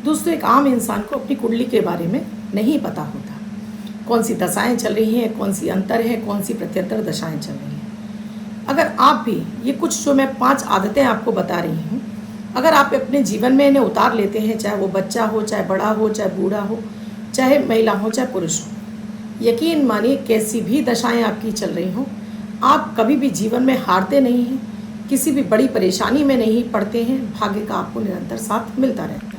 दोस्तों, एक आम इंसान को अपनी कुंडली के बारे में नहीं पता होता। कौन सी दशाएं चल रही हैं, कौन सी अंतर है, कौन सी प्रत्यंतर दशाएं चल रही हैं। अगर आप भी ये कुछ जो मैं 5 आदतें आपको बता रही हूँ, अगर आप अपने जीवन में इन्हें उतार लेते हैं, चाहे वो बच्चा हो, चाहे बड़ा हो, चाहे बूढ़ा हो, चाहे महिला हो, चाहे पुरुष हो, यकीन मानिए कैसी भी दशाएं आपकी चल रही हों, आप कभी भी जीवन में हारते नहीं हैं, किसी भी बड़ी परेशानी में नहीं पड़ते हैं। भाग्य का आपको निरंतर साथ मिलता रहता है।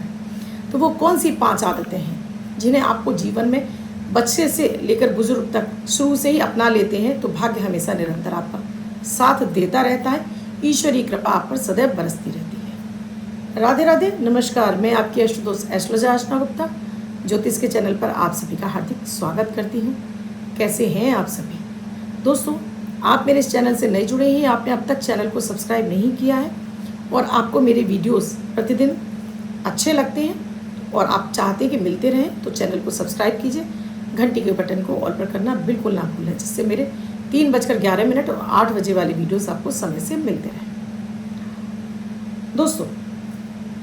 तो वो कौन सी 5 आदतें हैं जिन्हें आपको जीवन में बच्चे से लेकर बुजुर्ग तक शुरू से ही अपना लेते हैं तो भाग्य हमेशा निरंतर आपका साथ देता रहता है। ईश्वरीय कृपा आप पर सदैव बरसती रहती है। राधे राधे, नमस्कार। मैं आपकी अष्टदोष एस्ट्रोलॉजर आशना गुप्ता ज्योतिष के चैनल पर आप सभी का हार्दिक स्वागत करती हूँ। कैसे हैं आप सभी दोस्तों? आप मेरे इस चैनल से नए जुड़े हैं, आपने अब तक चैनल को सब्सक्राइब नहीं किया है और आपको मेरे वीडियोस प्रतिदिन अच्छे लगते हैं और आप चाहते हैं कि मिलते रहें तो चैनल को सब्सक्राइब कीजिए, घंटी के बटन को ऑल पर करना बिल्कुल ना भूलें, जिससे मेरे 3:11 और 8 बजे वाले वीडियोस आपको समय से मिलते रहें। दोस्तों,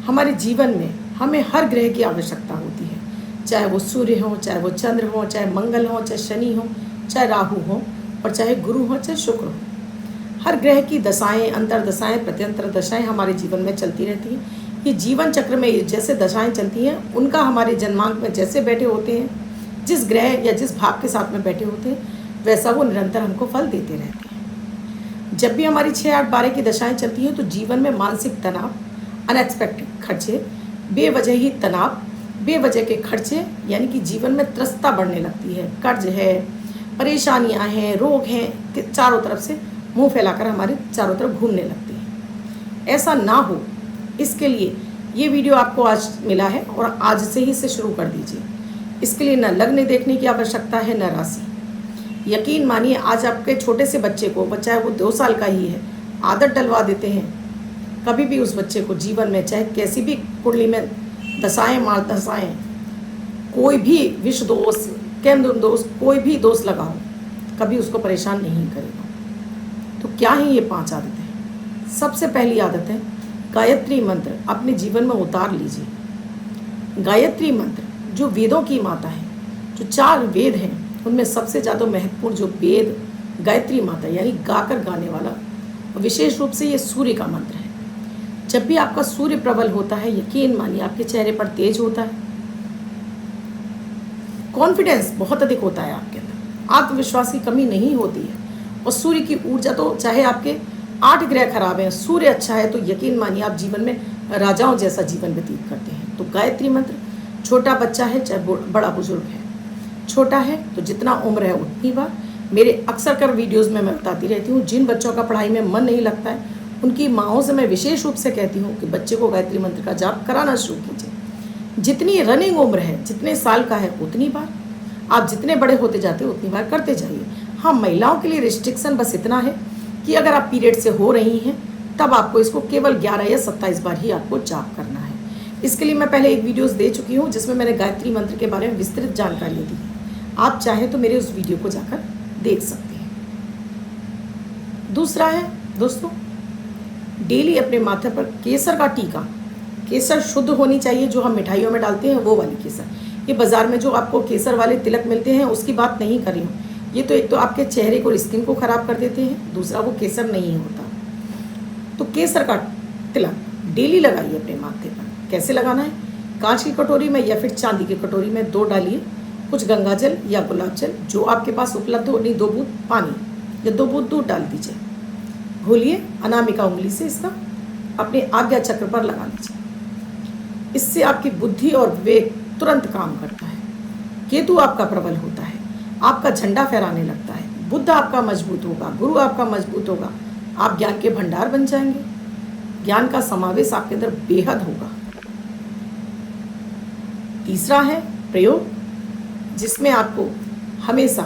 हमारे जीवन में हमें हर ग्रह की आवश्यकता होती है, चाहे वो सूर्य हो, चाहे वो चंद्र हो, चाहे मंगल हो, चाहे शनि हो, चाहे राहु हो और चाहे गुरु हो, चाहे शुक्र हो। हर ग्रह की दशाएं, अंतर दशाएं, प्रत्यंतर दशाएं हमारे जीवन में चलती रहती हैं। ये जीवन चक्र में जैसे दशाएं चलती हैं, उनका हमारे जन्मांक में जैसे बैठे होते हैं, जिस ग्रह या जिस भाव के साथ में बैठे होते हैं, वैसा वो निरंतर हमको फल देते रहते हैं। जब भी हमारी 6, 8, 12 की दशाएं चलती हैं तो जीवन में मानसिक तनाव, अनएक्सपेक्टेड खर्चे, बेवजह ही तनाव, बेवजह के खर्चे, यानी कि जीवन में त्रस्तता बढ़ने लगती है, कर्ज है, परेशानियां हैं, रोग हैं, कि चारों तरफ से मुंह फैलाकर हमारे चारों तरफ घूमने लगती हैं। ऐसा ना हो, इसके लिए ये वीडियो आपको आज मिला है और आज से ही इसे शुरू कर दीजिए। इसके लिए न लग्न देखने की आवश्यकता है, न राशि। यकीन मानिए, आज आपके छोटे से बच्चे को, बच्चा है वो 2 साल का ही है, आदत डलवा देते हैं। कभी भी उस बच्चे को जीवन में चाहे कैसी भी कुंडली में दशाएं मार दशाएं, कोई भी विष दोष, केंद्र दोष, कोई भी दोष लगाओ, कभी उसको परेशान नहीं करेगा। तो क्या है ये 5 आदतें? सबसे पहली आदत है गायत्री मंत्र अपने जीवन में उतार लीजिए। गायत्री मंत्र जो वेदों की माता है, जो 4 वेद हैं उनमें सबसे ज़्यादा महत्वपूर्ण जो वेद गायत्री माता यानी गाकर गाने वाला, विशेष रूप से ये सूर्य का मंत्र है। जब भी आपका सूर्य प्रबल होता है, यकीन मानिए आपके चेहरे पर तेज होता है, कॉन्फिडेंस बहुत अधिक होता है आपके अंदर, आत्मविश्वास की कमी नहीं होती है। और सूर्य की ऊर्जा तो, चाहे आपके 8 ग्रह खराब हैं, सूर्य अच्छा है तो यकीन मानिए आप जीवन में राजाओं जैसा जीवन व्यतीत करते हैं। तो गायत्री मंत्र, छोटा बच्चा है चाहे बड़ा बुजुर्ग है, छोटा है तो जितना उम्र है उतनी बार, मेरे अक्सर कर वीडियोस में मैं बताती रहती हूँ, जिन बच्चों का पढ़ाई में मन नहीं लगता है उनकी माँओं से मैं विशेष रूप से कहती हूँ कि बच्चे को गायत्री मंत्र का जाप कराना शुरू कीजिए। जितनी रनिंग उम्र है, जितने साल का है उतनी बार, आप जितने बड़े होते जाते हो उतनी बार करते जाइए। हाँ, महिलाओं के लिए रिस्ट्रिक्शन बस इतना है कि अगर आप पीरियड से हो रही हैं तब आपको इसको केवल 11 या 27 बार ही आपको जाप करना है। इसके लिए मैं पहले एक वीडियोस दे चुकी हूँ जिसमें मैंने गायत्री मंत्र के बारे में विस्तृत जानकारी दी है। आप चाहें तो मेरे उस वीडियो को जाकर देख सकते हैं। दूसरा है दोस्तों, डेली अपने माथे पर केसर का टीका, केसर शुद्ध होनी चाहिए, जो हम मिठाइयों में डालते हैं वो वाली केसर। ये बाज़ार में जो आपको केसर वाले तिलक मिलते हैं उसकी बात नहीं कर रही हूँ। ये तो एक तो आपके चेहरे को, स्किन को ख़राब कर देते हैं, दूसरा वो केसर नहीं होता। तो केसर का तिलक डेली लगाइए अपने माथे पर। कैसे लगाना है? कांच की कटोरी में या फिर चांदी की कटोरी में 2 डालिए, कुछ गंगा जल या गुलाब जल जो आपके पास उपलब्ध हो, नहीं 2 बूंद पानी या 2 बूंद दूध डाल दीजिए, घोलिए, अनामिका उंगली से इसका अपने आज्ञा चक्र पर लगा लीजिए। इससे आपकी बुद्धि और विवेक तुरंत काम करता है। केतु आपका प्रबल होता है, आपका झंडा फहराने लगता है, बुद्ध आपका मजबूत होगा, गुरु आपका मजबूत होगा, आप ज्ञान के भंडार बन जाएंगे, ज्ञान का समावेश आपके अंदर बेहद होगा। तीसरा है प्रयोग, जिसमें आपको हमेशा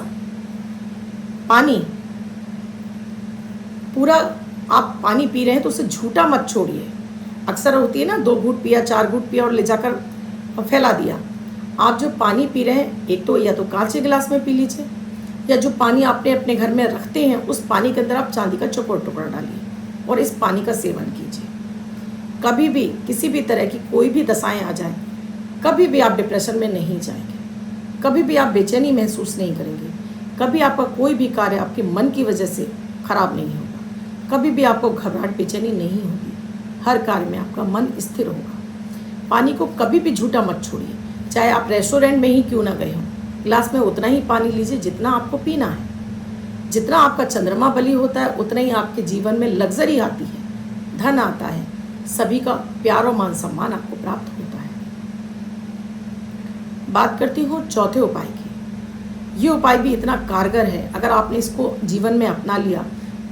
पानी, पूरा आप पानी पी रहे हैं तो उसे झूठा मत छोड़िए। अक्सर होती है ना, 2 घूंट पिया, 4 घूंट पिया और ले जाकर फैला दिया। आप जो पानी पी रहे हैं, एक तो या तो कांच के गिलास में पी लीजिए, या जो पानी आपने अपने घर में रखते हैं उस पानी के अंदर आप चांदी का चौकोर टुकड़ा डालिए और इस पानी का सेवन कीजिए। कभी भी किसी भी तरह की कोई भी दशाएं आ जाए कभी भी आप डिप्रेशन में नहीं जाएंगे, कभी भी आप बेचैनी महसूस नहीं करेंगे, कभी आपका कोई भी कार्य आपके मन की वजह से खराब नहीं होगा, कभी भी आपको घबराहट बेचैनी नहीं होगी, हर कार्य में आपका मन स्थिर होगा। पानी को कभी भी झूठा मत छोड़िए, चाहे आप रेस्टोरेंट में ही क्यों ना गए हों, गिलास में उतना ही पानी लीजिए जितना आपको पीना है। जितना आपका चंद्रमा बली होता है उतना ही आपके जीवन में लग्जरी आती है, धन आता है, सभी का प्यार और मान सम्मान आपको प्राप्त होता है। बात करती हूँ चौथे उपाय की। ये उपाय भी इतना कारगर है, अगर आपने इसको जीवन में अपना लिया,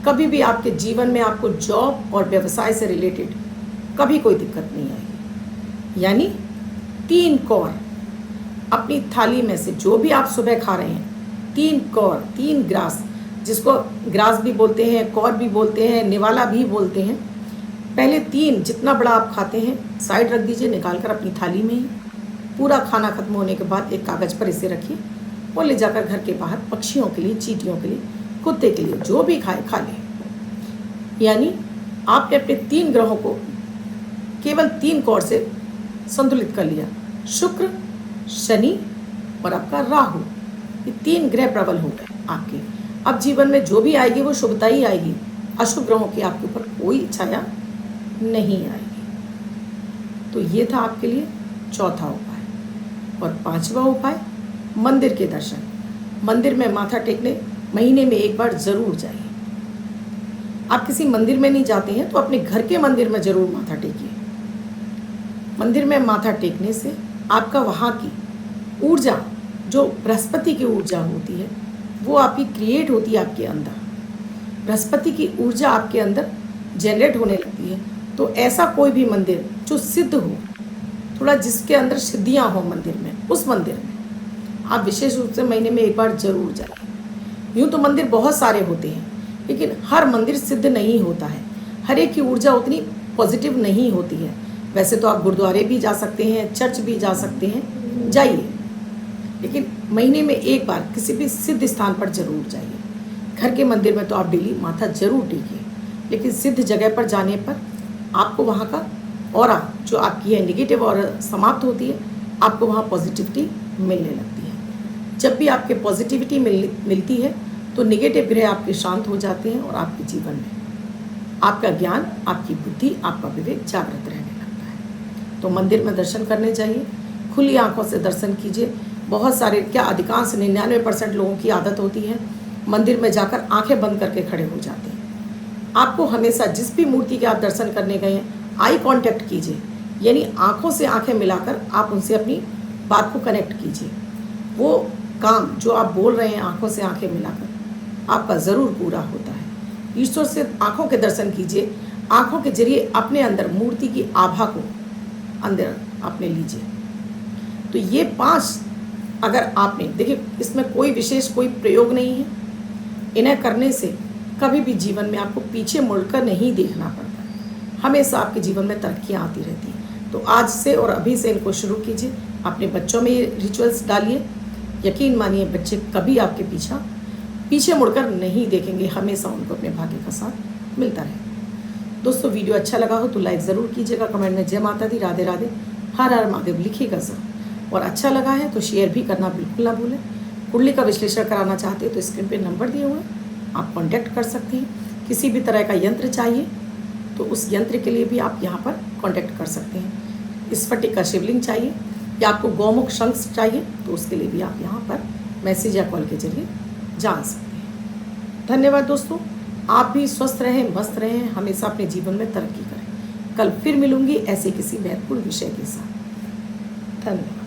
कभी भी आपके जीवन में आपको जॉब और व्यवसाय से रिलेटेड कभी कोई दिक्कत नहीं आएगी। यानी 3 कौर अपनी थाली में से, जो भी आप सुबह खा रहे हैं, 3 कौर, 3 ग्रास, जिसको ग्रास भी बोलते हैं, कौर भी बोलते हैं, निवाला भी बोलते हैं, पहले 3 जितना बड़ा आप खाते हैं साइड रख दीजिए, निकाल कर अपनी थाली में ही। पूरा खाना खत्म होने के बाद एक कागज़ पर इसे रखिए और ले जाकर घर के बाहर पक्षियों के लिए, चींटियों के लिए, कुत्ते के लिए, जो भी खाए खा ले। यानी आपने अपने 3 ग्रहों को केवल 3 कौर से संतुलित कर लिया। शुक्र, शनि और आपका राहु, ये 3 ग्रह प्रबल हो गए आपके। अब जीवन में जो भी आएगी वो शुभता ही आएगी, अशुभ ग्रहों की आपके ऊपर कोई छाया नहीं आएगी। तो ये था आपके लिए चौथा उपाय। और 5वां उपाय, मंदिर के दर्शन। मंदिर में माथा टेकने महीने में एक बार जरूर जाइए। आप किसी मंदिर में नहीं जाते हैं तो अपने घर के मंदिर में जरूर माथा टेकिए। मंदिर में माथा टेकने से आपका वहाँ की ऊर्जा, जो बृहस्पति की ऊर्जा होती है, वो आपकी क्रिएट होती है आपके अंदर। बृहस्पति की ऊर्जा आपके अंदर जनरेट होने लगती है। तो ऐसा कोई भी मंदिर जो सिद्ध हो, थोड़ा जिसके अंदर सिद्धियाँ हो मंदिर में, उस मंदिर में आप विशेष रूप से महीने में एक बार जरूर जाइए। यूँ तो मंदिर बहुत सारे होते हैं, लेकिन हर मंदिर सिद्ध नहीं होता है, हर एक की ऊर्जा उतनी पॉजिटिव नहीं होती है। वैसे तो आप गुरुद्वारे भी जा सकते हैं, चर्च भी जा सकते हैं, जाइए, लेकिन महीने में एक बार किसी भी सिद्ध स्थान पर जरूर जाइए। घर के मंदिर में तो आप डेली माथा जरूर टेकिए, लेकिन सिद्ध जगह पर जाने पर आपको वहाँ का ऑरा जो आपकी है नेगेटिव और समाप्त होती है, आपको वहाँ पॉजिटिविटी मिलने लगती है। जब भी आपके पॉजिटिविटी मिलती है तो नेगेटिव ग्रह आपके शांत हो जाते हैं और आपके जीवन में आपका ज्ञान, आपकी बुद्धि, आपका विवेक जागृत रहने लगता है। तो मंदिर में दर्शन करने जाइए, खुली आंखों से दर्शन कीजिए। बहुत सारे, क्या अधिकांश 99% लोगों की आदत होती है मंदिर में जाकर आंखें बंद करके खड़े हो जाते हैं। आपको हमेशा जिस भी मूर्ति के आप दर्शन करने गए हैं, आई कांटेक्ट कीजिए, यानी आंखों से आंखें मिलाकर आप उनसे अपनी बात को कनेक्ट कीजिए। वो काम जो आप बोल रहे हैं आंखों से आंखें मिलाकर, आपका ज़रूर पूरा होता है। ईश्वर से आंखों के दर्शन कीजिए, आंखों के जरिए अपने अंदर मूर्ति की आभा को अंदर अपने लीजिए। तो ये 5 अगर आपने, देखिए इसमें कोई विशेष कोई प्रयोग नहीं है, इन्हें करने से कभी भी जीवन में आपको पीछे मुड़कर नहीं देखना पड़ता, हमेशा आपके जीवन में तरक्कियाँ आती रहती हैं। तो आज से और अभी से इनको शुरू कीजिए, अपने बच्चों में ये रिचुअल्स डालिए। यकीन मानिए बच्चे कभी आपके पीछे मुड़कर नहीं देखेंगे, हमेशा उनको अपने भाग्य का साथ मिलता रहे। दोस्तों वीडियो अच्छा लगा हो तो लाइक ज़रूर कीजिएगा, कमेंट में जय माता दी, राधे राधे, हर हर महादेव लिखिएगा ज़रूर। और अच्छा लगा है तो शेयर भी करना बिल्कुल ना भूलें। कुंडली का विश्लेषण कराना चाहते हैं तो स्क्रीन पे नंबर दिए हुए हैं, आप कांटेक्ट कर सकते हैं। किसी भी तरह का यंत्र चाहिए तो उस यंत्र के लिए भी आप यहाँ पर कांटेक्ट कर सकते हैं। स्फटिक का शिवलिंग चाहिए या आपको गौमुख शंख चाहिए तो उसके लिए भी आप यहाँ पर मैसेज या कॉल के जरिए जान सकते हैं। धन्यवाद दोस्तों, आप भी स्वस्थ रहें, मस्त रहें, हमेशा अपने जीवन में तरक्की करें। कल फिर मिलूंगी ऐसे किसी महत्वपूर्ण विषय के साथ। धन्यवाद।